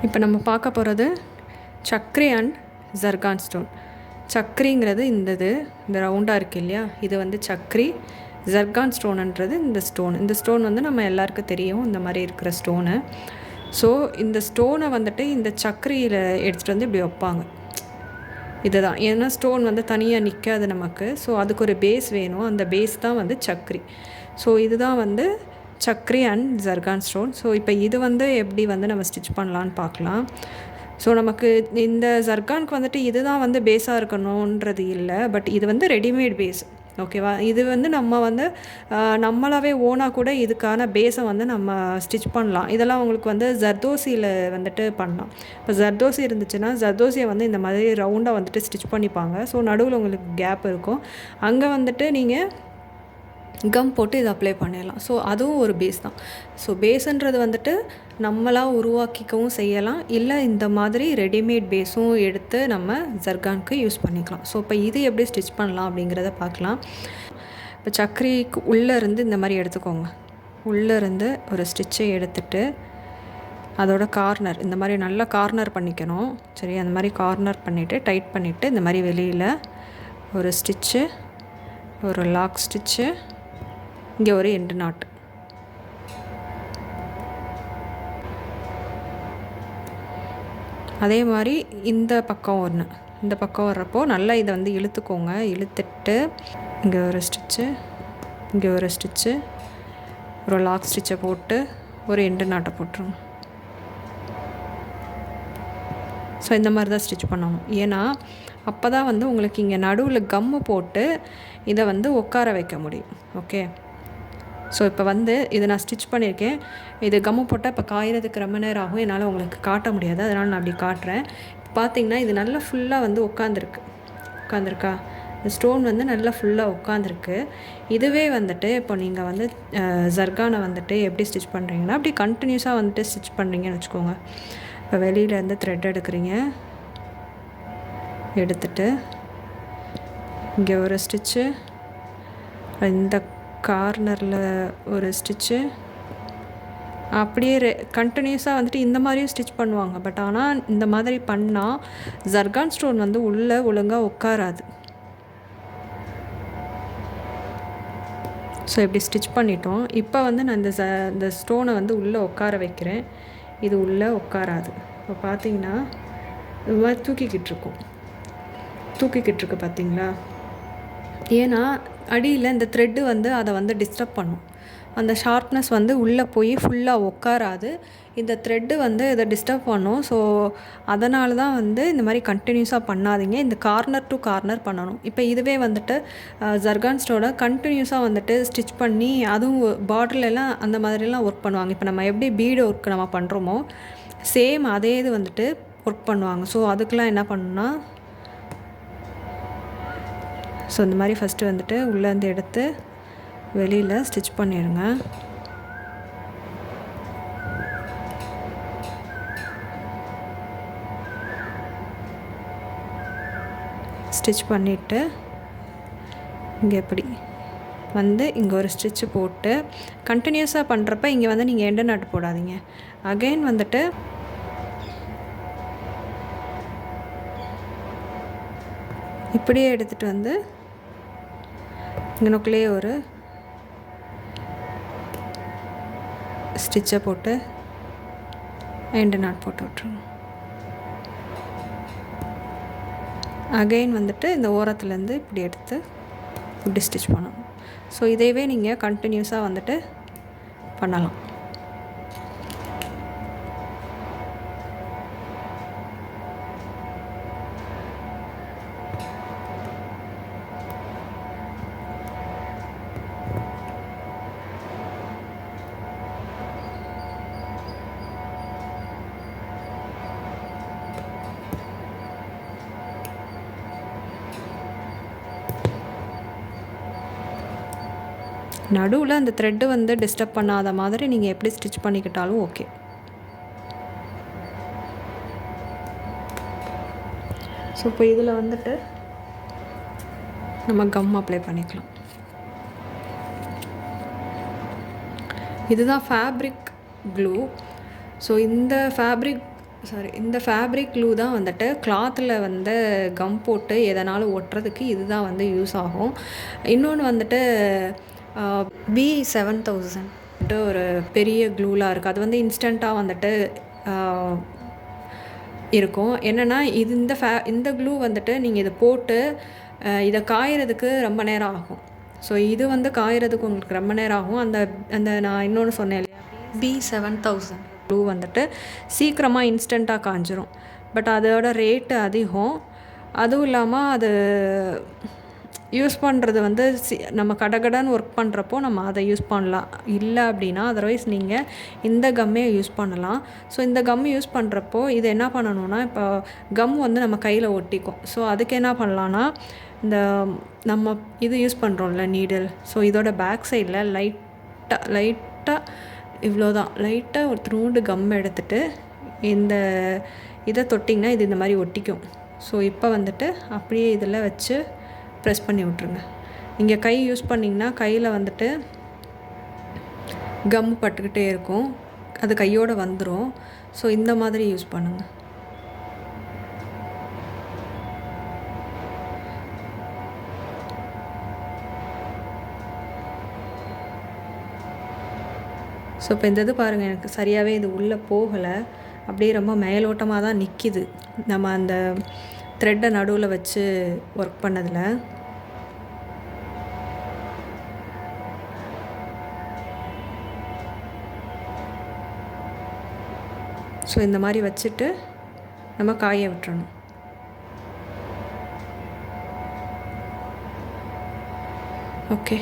இப்போ நம்ம பார்க்க போகிறது சக்ரி அண்ட் ஜர்கான் ஸ்டோன். சக்ரிங்கிறது இந்த ரவுண்டாக இருக்குது இல்லையா, இது வந்து சக்ரி. ஜர்கான் ஸ்டோனுன்றது இந்த ஸ்டோன் வந்து நம்ம எல்லாருக்கும் தெரியும், இந்த மாதிரி இருக்கிற ஸ்டோனு. ஸோ இந்த ஸ்டோனை வந்துட்டு இந்த சக்ரியில் எடுத்துகிட்டு வந்து இப்படி வைப்பாங்க. இதுதான், ஏன்னா ஸ்டோன் வந்து தனியாக நிற்காது நமக்கு. ஸோ அதுக்கு ஒரு பேஸ் வேணும், அந்த பேஸ் தான் வந்து சக்ரி. ஸோ இதுதான் வந்து சக்ரி அண்ட் ஜர்கான் ஸ்டோன். ஸோ இப்போ இது வந்து எப்படி வந்து நம்ம ஸ்டிச் பண்ணலான்னு பார்க்கலாம். ஸோ நமக்கு இந்த ஜர்கானுக்கு வந்துட்டு இதுதான் வந்து பேஸாக இருக்கணுன்றது இல்லை, பட் இது வந்து ரெடிமேட் பேஸ், ஓகேவா. இது வந்து நம்ம வந்து நம்மளாவே ஓனாக கூட இதுக்கான பேஸை வந்து நம்ம ஸ்டிச் பண்ணலாம். இதெல்லாம் உங்களுக்கு வந்து ஜர்தோசியில் வந்துட்டு பண்ணலாம். இப்போ ஜர்தோசி இருந்துச்சுன்னா ஜர்தோசியை வந்து இந்த மாதிரி ரவுண்டாக வந்துட்டு ஸ்டிச் பண்ணிப்பாங்க. ஸோ நடுவில் உங்களுக்கு கேப் இருக்கும், அங்கே வந்துட்டு நீங்கள் கம் போட்டு இதை அப்ளை பண்ணிடலாம். ஸோ அதுவும் ஒரு பேஸ் தான். ஸோ பேஸுன்றது வந்துட்டு நம்மளாக உருவாக்கிக்கவும் செய்யலாம், இல்லை இந்த மாதிரி ரெடிமேட் பேஸும் எடுத்து நம்ம ஜர்கானுக்கு யூஸ் பண்ணிக்கலாம். ஸோ இப்போ இது எப்படி ஸ்டிச் பண்ணலாம் அப்படிங்கிறத பார்க்கலாம். இப்போ சக்கரிக்கு உள்ளேருந்து இந்த மாதிரி எடுத்துக்கோங்க. உள்ளேருந்து ஒரு ஸ்டிச்சை எடுத்துகிட்டு அதோட கார்னர் இந்த மாதிரி நல்லா கார்னர் பண்ணிக்கணும். சரி, அந்த மாதிரி கார்னர் பண்ணிவிட்டு டைட் பண்ணிவிட்டு இந்த மாதிரி வெளியில் ஒரு ஸ்டிச்சு, ஒரு லாக் ஸ்டிச்சு, இங்கே ஒரு எண்டு நாட். அதே மாதிரி இந்த பக்கம் இந்த பக்கம் வர்றப்போ நல்லா இதை வந்து இழுத்துக்கோங்க. இழுத்துட்டு இங்கே ஒரு ஸ்டிச்சு, இங்கே ஒரு ஸ்டிச்சு, ஒரு லாக் ஸ்டிச்சை போட்டு ஒரு எண்டு நாட்டை போட்டுருங்க. ஸோ இந்த மாதிரி தான் ஸ்டிச் பண்ணணும். ஏன்னா அப்போ தான் வந்து உங்களுக்கு இங்கே நடுவில் கம்மு போட்டு இதை வந்து உட்கார வைக்க முடியும். ஓகே, ஸோ இப்போ வந்து இதை நான் ஸ்டிச் பண்ணியிருக்கேன். இது கம்மு போட்டால் இப்போ காயறதுக்கு ரொம்ப நேரம் ஆகும், என்னால் உங்களுக்கு காட்ட முடியாது, அதனால் நான் அப்படி காட்டுறேன். பார்த்திங்கன்னா இது நல்லா ஃபுல்லாக வந்து உட்காந்துருக்கா, இந்த ஸ்டோன் வந்து நல்லா ஃபுல்லாக உட்காந்துருக்கு. இதுவே வந்துட்டு இப்போ நீங்கள் வந்து ஜர்கானை வந்துட்டு எப்படி ஸ்டிச் பண்ணுறீங்கன்னா அப்படி கண்டினியூஸாக வந்துட்டு ஸ்டிச் பண்ணுறீங்கன்னு வச்சுக்கோங்க. இப்போ வெளியிலேருந்து த்ரெட் எடுக்கிறீங்க, எடுத்துட்டு இங்கே ஒரு ஸ்டிச்சு, இந்த கார்னரில் ஒரு ஸ்டிச்சு, அப்படியே கண்டினியூஸாக வந்துட்டு இந்த மாதிரியும் ஸ்டிச் பண்ணுவாங்க. பட் ஆனால் இந்த மாதிரி பண்ணால் ஜர்கான் ஸ்டோன் வந்து உள்ளே ஒழுங்காக உட்காராது. ஸோ இப்படி ஸ்டிச் பண்ணிட்டோம். இப்போ வந்து நான் இந்த ஸ்டோனை வந்து உள்ளே உட்கார வைக்கிறேன். இது உள்ளே உட்காராது. இப்போ பார்த்தீங்கன்னா இது மாதிரி தூக்கிக்கிட்டு இருக்கு பார்த்தீங்களா. ஏன்னா அடியில் இந்த த்ரெட்டு வந்து அதை வந்து டிஸ்டர்ப் பண்ணும். அந்த ஷார்ப்னஸ் வந்து உள்ளே போய் ஃபுல்லாக உட்காராது, இந்த த்ரெட்டு வந்து இதை டிஸ்டர்ப் பண்ணும். ஸோ அதனால தான் வந்து இந்த மாதிரி கண்டினியூஸாக பண்ணாதீங்க, இந்த கார்னர் டு கார்னர் பண்ணணும். இப்போ இதுவே வந்துட்டு ஜர்கான் ஸ்டோனை கண்டினியூஸாக வந்துட்டு ஸ்டிச் பண்ணி அதுவும் பார்டர்லாம் அந்த மாதிரிலாம் ஒர்க் பண்ணுவாங்க. இப்போ நம்ம எப்படி பீடு ஒர்க் நம்ம பண்ணுறோமோ சேம் அதே இது வந்துட்டு ஒர்க் பண்ணுவாங்க. ஸோ அதுக்கெலாம் என்ன பண்ணணும்னா, ஸோ இந்த மாதிரி ஃபஸ்ட்டு வந்துட்டு உள்ளேருந்து எடுத்து வெளியில் ஸ்டிச் பண்ணிடுங்க. ஸ்டிச் பண்ணிவிட்டு இங்கே எப்படி வந்து இங்கே ஒரு ஸ்டிச்சு போட்டு கண்டினியூஸாக பண்ணுறப்ப இங்கே வந்து நீங்கள் எண்டு நாட்டு போடாதீங்க. அகெயின் வந்துட்டு இப்படியே எடுத்துகிட்டு வந்து இங்கனுக்குள்ளேயே ஒரு ஸ்டிச்சை போட்டு எண்டு நாட் போட்டு விட்ருங்க. அகெயின் வந்துட்டு இந்த ஓரத்துலேருந்து இப்படி எடுத்து இப்படி ஸ்டிச் பண்ணணும். ஸோ இதையவே நீங்கள் கண்டினியூஸாக வந்துட்டு பண்ணலாம். நடுவில் அந்த த்ரெட்டு வந்து டிஸ்டர்ப் பண்ணாத மாதிரி நீங்கள் எப்படி ஸ்டிச் பண்ணிக்கிட்டாலும் ஓகே. ஸோ இப்போ இதில் வந்துட்டு நம்ம கம் அப்ளை பண்ணிக்கலாம். இதுதான் ஃபேப்ரிக் க்ளூ. ஸோ இந்த ஃபேப்ரிக் சாரி, இந்த ஃபேப்ரிக் க்ளூ தான் வந்துட்டு கிளாத்தில் வந்து கம் போட்டு எதனாலும் ஒட்டுறதுக்கு இதுதான் வந்து யூஸ் ஆகும். இன்னொன்று வந்துட்டு B7000 ஒரு பெரிய க்ளூலாம் இருக்குது. அது வந்து இன்ஸ்டண்ட்டாக வந்துட்டு இருக்கும். என்னென்னா இது இந்த க்ளூ வந்துட்டு நீங்கள் இதை போட்டு இதை காயறதுக்கு ரொம்ப நேரம் ஆகும். ஸோ இது வந்து காயறதுக்கு உங்களுக்கு ரொம்ப நேரம் ஆகும். அந்த அந்த நான் இன்னொன்று சொன்னேன் இல்லையா, B7000 க்ளூ வந்துட்டு சீக்கிரமாக இன்ஸ்டண்ட்டாக காஞ்சிரும். பட் அதோட ரேட்டு அதிகம். அதுவும் இல்லாமல் அது யூஸ் பண்ணுறது வந்து நம்ம கடகடன்னு ஒர்க் பண்ணுறப்போ நம்ம அதை யூஸ் பண்ணலாம். இல்லை அப்படின்னா அதர்வைஸ் நீங்கள் இந்த கம்மே யூஸ் பண்ணலாம். ஸோ இந்த கம் யூஸ் பண்ணுறப்போ இது என்ன பண்ணணும்னா, இப்போ கம் வந்து நம்ம கையில் ஒட்டிக்கும். ஸோ அதுக்கு என்ன பண்ணலான்னா, இந்த நம்ம இது யூஸ் பண்ணுறோம்ல நீடில், ஸோ இதோட பேக் சைடில் லைட்டாக இவ்வளோதான், லைட்டாக ஒரு த்ரூண்டு கம் எடுத்துகிட்டு இந்த இதை தொட்டிங்கன்னா இது இந்த மாதிரி ஒட்டிக்கும். ஸோ இப்போ வந்துட்டு அப்படியே இதில் வச்சு ப்ரெஸ் பண்ணி விட்ருங்க. நீங்கள் கை யூஸ் பண்ணிங்கன்னா கையில் வந்துட்டு கம் பட்டுக்கிட்டே இருக்கும், அது கையோடு வந்துடும். ஸோ இந்த மாதிரி யூஸ் பண்ணுங்கள். ஸோ இப்போ இந்த இது பாருங்கள், எனக்கு சரியாகவே இது உள்ளே போகலை, அப்படியே ரொம்ப மேலோட்டமாக தான் நிற்கிது நம்ம அந்த த்ரெட்டை நடுவில் வச்சு ஒர்க் பண்ணதில். ஸோ இந்த மாதிரி வச்சுட்டு நம்ம காய விட்டுறணும். ஓகே.